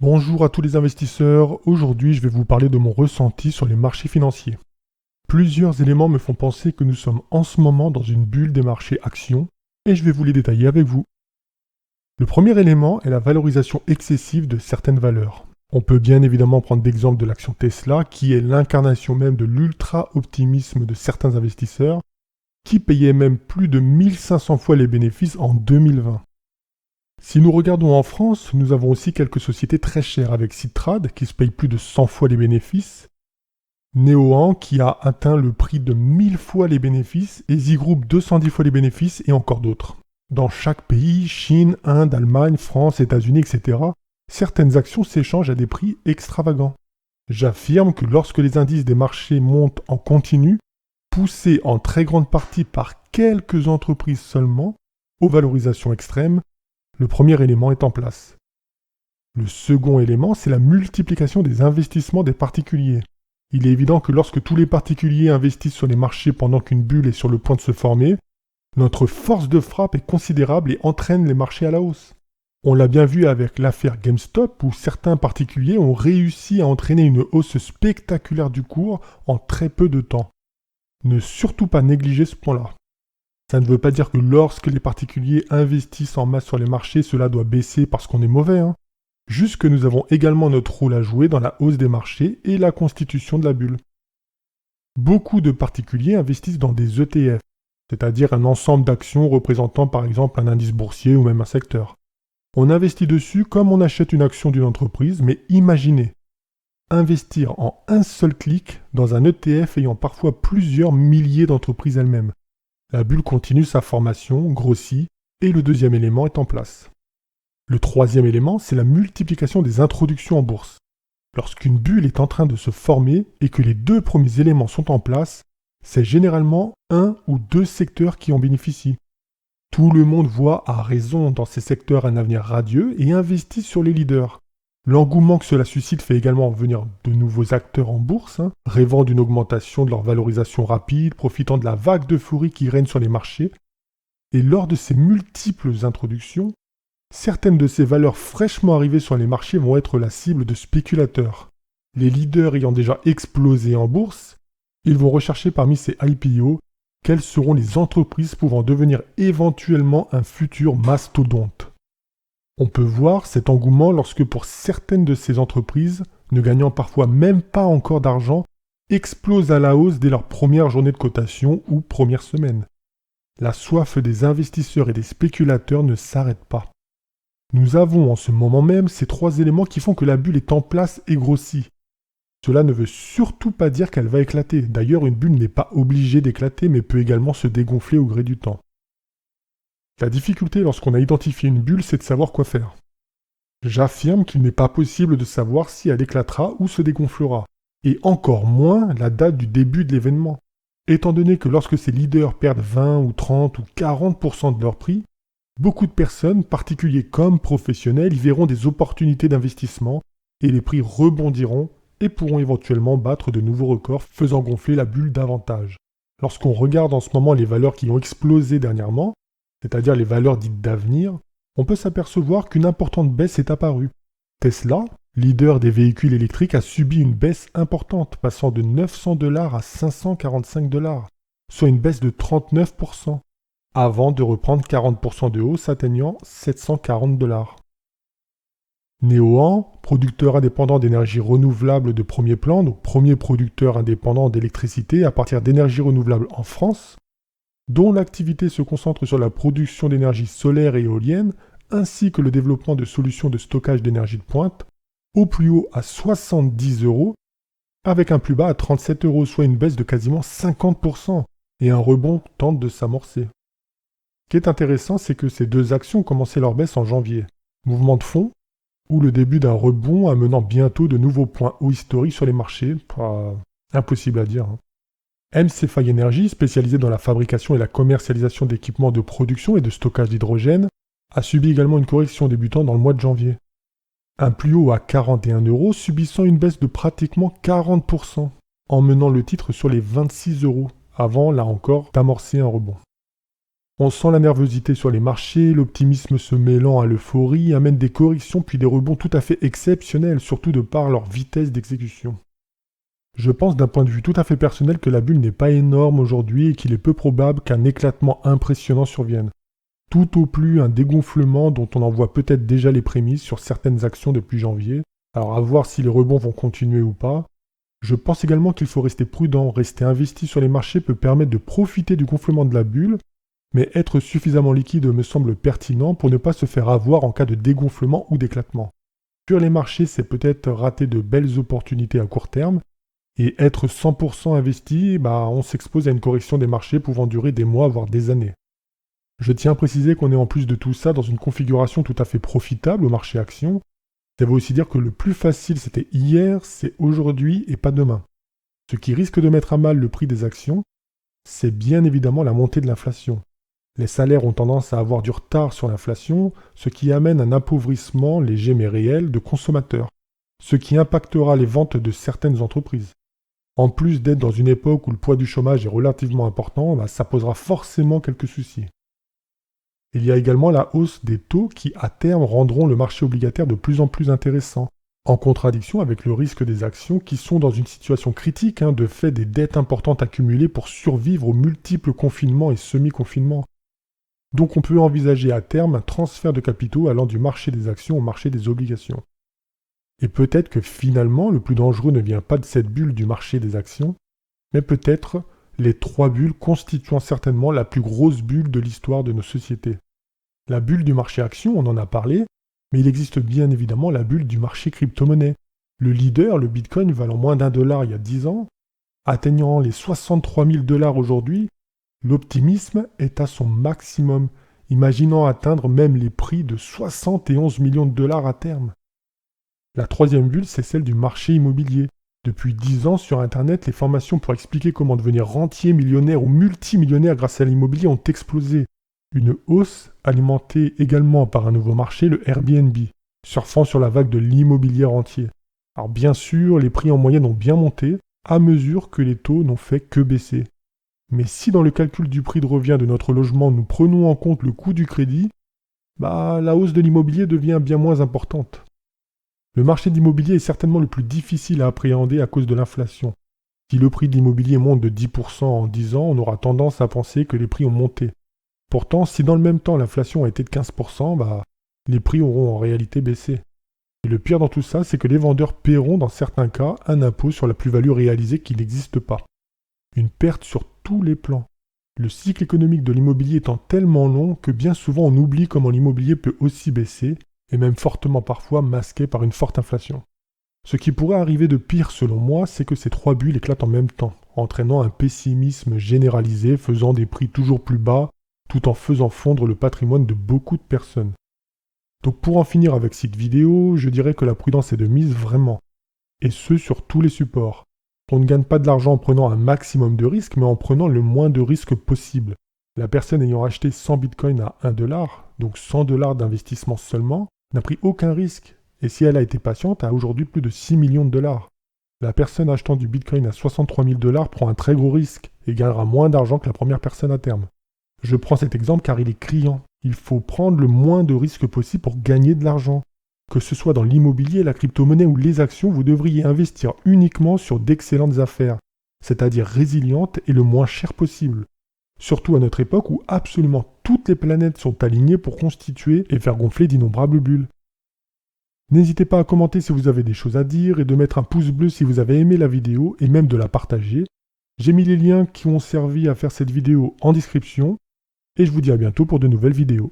Bonjour à tous les investisseurs, aujourd'hui je vais vous parler de mon ressenti sur les marchés financiers. Plusieurs éléments me font penser que nous sommes en ce moment dans une bulle des marchés actions et je vais vous les détailler avec vous. Le premier élément est la valorisation excessive de certaines valeurs. On peut bien évidemment prendre l'exemple de l'action Tesla qui est l'incarnation même de l'ultra-optimisme de certains investisseurs qui payaient même plus de 1500 fois les bénéfices en 2020. Si nous regardons en France, nous avons aussi quelques sociétés très chères avec Citrad qui se paye plus de 100 fois les bénéfices, Neoan qui a atteint le prix de 1000 fois les bénéfices et Z-Group 210 fois les bénéfices et encore d'autres. Dans chaque pays, Chine, Inde, Allemagne, France, États-Unis, etc., certaines actions s'échangent à des prix extravagants. J'affirme que lorsque les indices des marchés montent en continu, poussés en très grande partie par quelques entreprises seulement, aux valorisations extrêmes, le premier élément est en place. Le second élément, c'est la multiplication des investissements des particuliers. Il est évident que lorsque tous les particuliers investissent sur les marchés pendant qu'une bulle est sur le point de se former, notre force de frappe est considérable et entraîne les marchés à la hausse. On l'a bien vu avec l'affaire GameStop où certains particuliers ont réussi à entraîner une hausse spectaculaire du cours en très peu de temps. Ne surtout pas négliger ce point-là. Ça ne veut pas dire que lorsque les particuliers investissent en masse sur les marchés, cela doit baisser parce qu'on est mauvais. Juste que nous avons également notre rôle à jouer dans la hausse des marchés et la constitution de la bulle. Beaucoup de particuliers investissent dans des ETF, c'est-à-dire un ensemble d'actions représentant par exemple un indice boursier ou même un secteur. On investit dessus comme on achète une action d'une entreprise, mais imaginez, investir en un seul clic dans un ETF ayant parfois plusieurs milliers d'entreprises elles-mêmes. La bulle continue sa formation, grossit, et le deuxième élément est en place. Le troisième élément, c'est la multiplication des introductions en bourse. Lorsqu'une bulle est en train de se former et que les deux premiers éléments sont en place, c'est généralement un ou deux secteurs qui en bénéficient. Tout le monde voit à raison dans ces secteurs un avenir radieux et investit sur les leaders. L'engouement que cela suscite fait également venir de nouveaux acteurs en bourse, rêvant d'une augmentation de leur valorisation rapide, profitant de la vague d'euphorie qui règne sur les marchés. Et lors de ces multiples introductions, certaines de ces valeurs fraîchement arrivées sur les marchés vont être la cible de spéculateurs. Les leaders ayant déjà explosé en bourse, ils vont rechercher parmi ces IPO quelles seront les entreprises pouvant devenir éventuellement un futur mastodonte. On peut voir cet engouement lorsque pour certaines de ces entreprises, ne gagnant parfois même pas encore d'argent, explosent à la hausse dès leur première journée de cotation ou première semaine. La soif des investisseurs et des spéculateurs ne s'arrête pas. Nous avons en ce moment même ces trois éléments qui font que la bulle est en place et grossit. Cela ne veut surtout pas dire qu'elle va éclater. D'ailleurs, une bulle n'est pas obligée d'éclater mais peut également se dégonfler au gré du temps. La difficulté lorsqu'on a identifié une bulle, c'est de savoir quoi faire. J'affirme qu'il n'est pas possible de savoir si elle éclatera ou se dégonflera, et encore moins la date du début de l'événement. Étant donné que lorsque ces leaders perdent 20 ou 30 ou 40% de leur prix, beaucoup de personnes, particuliers comme professionnels, y verront des opportunités d'investissement et les prix rebondiront et pourront éventuellement battre de nouveaux records faisant gonfler la bulle davantage. Lorsqu'on regarde en ce moment les valeurs qui ont explosé dernièrement, c'est-à-dire les valeurs dites d'avenir, on peut s'apercevoir qu'une importante baisse est apparue. Tesla, leader des véhicules électriques, a subi une baisse importante, passant de $900 à $545, soit une baisse de 39%, avant de reprendre 40% de hausse atteignant $740. Neoan, producteur indépendant d'énergie renouvelable de premier plan, donc premier producteur indépendant d'électricité à partir d'énergie renouvelable en France, dont l'activité se concentre sur la production d'énergie solaire et éolienne, ainsi que le développement de solutions de stockage d'énergie de pointe, au plus haut à 70 €, avec un plus bas à 37 €, soit une baisse de quasiment 50%, et un rebond tente de s'amorcer. Ce qui est intéressant, c'est que ces deux actions ont commencé leur baisse en janvier. Mouvement de fond, ou le début d'un rebond amenant bientôt de nouveaux points hauts historiques sur les marchés, impossible à dire. MCFI Energy, spécialisée dans la fabrication et la commercialisation d'équipements de production et de stockage d'hydrogène, a subi également une correction débutant dans le mois de janvier. Un plus haut à 41 €, subissant une baisse de pratiquement 40%, emmenant le titre sur les 26 €, avant, là encore, d'amorcer un rebond. On sent la nervosité sur les marchés, l'optimisme se mêlant à l'euphorie amène des corrections puis des rebonds tout à fait exceptionnels, surtout de par leur vitesse d'exécution. Je pense d'un point de vue tout à fait personnel que la bulle n'est pas énorme aujourd'hui et qu'il est peu probable qu'un éclatement impressionnant survienne. Tout au plus un dégonflement dont on en voit peut-être déjà les prémices sur certaines actions depuis janvier. Alors à voir si les rebonds vont continuer ou pas. Je pense également qu'il faut rester prudent, rester investi sur les marchés peut permettre de profiter du gonflement de la bulle, mais être suffisamment liquide me semble pertinent pour ne pas se faire avoir en cas de dégonflement ou d'éclatement. Sur les marchés, c'est peut-être rater de belles opportunités à court terme, et être 100% investi, on s'expose à une correction des marchés pouvant durer des mois voire des années. Je tiens à préciser qu'on est en plus de tout ça dans une configuration tout à fait profitable au marché actions. Ça veut aussi dire que le plus facile c'était hier, c'est aujourd'hui et pas demain. Ce qui risque de mettre à mal le prix des actions, c'est bien évidemment la montée de l'inflation. Les salaires ont tendance à avoir du retard sur l'inflation, ce qui amène un appauvrissement léger mais réel de consommateurs, ce qui impactera les ventes de certaines entreprises. En plus d'être dans une époque où le poids du chômage est relativement important, ça posera forcément quelques soucis. Il y a également la hausse des taux qui, à terme, rendront le marché obligataire de plus en plus intéressant, en contradiction avec le risque des actions qui sont dans une situation critique de fait des dettes importantes accumulées pour survivre aux multiples confinements et semi-confinements. Donc on peut envisager à terme un transfert de capitaux allant du marché des actions au marché des obligations. Et peut-être que finalement, le plus dangereux ne vient pas de cette bulle du marché des actions, mais peut-être les 3 bulles constituant certainement la plus grosse bulle de l'histoire de nos sociétés. La bulle du marché actions, on en a parlé, mais il existe bien évidemment la bulle du marché crypto-monnaie. Le leader, le Bitcoin, valant moins d'$1 il y a 10 ans, atteignant les 63 000 $ aujourd'hui, l'optimisme est à son maximum, imaginant atteindre même les prix de 71 millions de dollars à terme. La troisième bulle, c'est celle du marché immobilier. Depuis 10 ans, sur Internet, les formations pour expliquer comment devenir rentier, millionnaire ou multimillionnaire grâce à l'immobilier ont explosé. Une hausse alimentée également par un nouveau marché, le Airbnb, surfant sur la vague de l'immobilier rentier. Alors bien sûr, les prix en moyenne ont bien monté, à mesure que les taux n'ont fait que baisser. Mais si dans le calcul du prix de revient de notre logement, nous prenons en compte le coût du crédit, la hausse de l'immobilier devient bien moins importante. Le marché de l'immobilier est certainement le plus difficile à appréhender à cause de l'inflation. Si le prix de l'immobilier monte de 10% en 10 ans, on aura tendance à penser que les prix ont monté. Pourtant, si dans le même temps l'inflation a été de 15%, les prix auront en réalité baissé. Et le pire dans tout ça, c'est que les vendeurs paieront dans certains cas un impôt sur la plus-value réalisée qui n'existe pas. Une perte sur tous les plans. Le cycle économique de l'immobilier étant tellement long que bien souvent on oublie comment l'immobilier peut aussi baisser, et même fortement parfois masqué par une forte inflation. Ce qui pourrait arriver de pire selon moi, c'est que ces 3 bulles éclatent en même temps, entraînant un pessimisme généralisé, faisant des prix toujours plus bas, tout en faisant fondre le patrimoine de beaucoup de personnes. Donc pour en finir avec cette vidéo, je dirais que la prudence est de mise vraiment, et ce sur tous les supports. On ne gagne pas de l'argent en prenant un maximum de risques, mais en prenant le moins de risques possible. La personne ayant acheté 100 bitcoins à $1, donc 100 $ d'investissement seulement, n'a pris aucun risque, et si elle a été patiente, a aujourd'hui plus de 6 millions de dollars. La personne achetant du Bitcoin à 63 000 $ prend un très gros risque et gagnera moins d'argent que la première personne à terme. Je prends cet exemple car il est criant. Il faut prendre le moins de risques possible pour gagner de l'argent. Que ce soit dans l'immobilier, la crypto-monnaie ou les actions, vous devriez investir uniquement sur d'excellentes affaires, c'est-à-dire résilientes et le moins cher possible. Surtout à notre époque où absolument toutes les planètes sont alignées pour constituer et faire gonfler d'innombrables bulles. N'hésitez pas à commenter si vous avez des choses à dire et de mettre un pouce bleu si vous avez aimé la vidéo et même de la partager. J'ai mis les liens qui ont servi à faire cette vidéo en description et je vous dis à bientôt pour de nouvelles vidéos.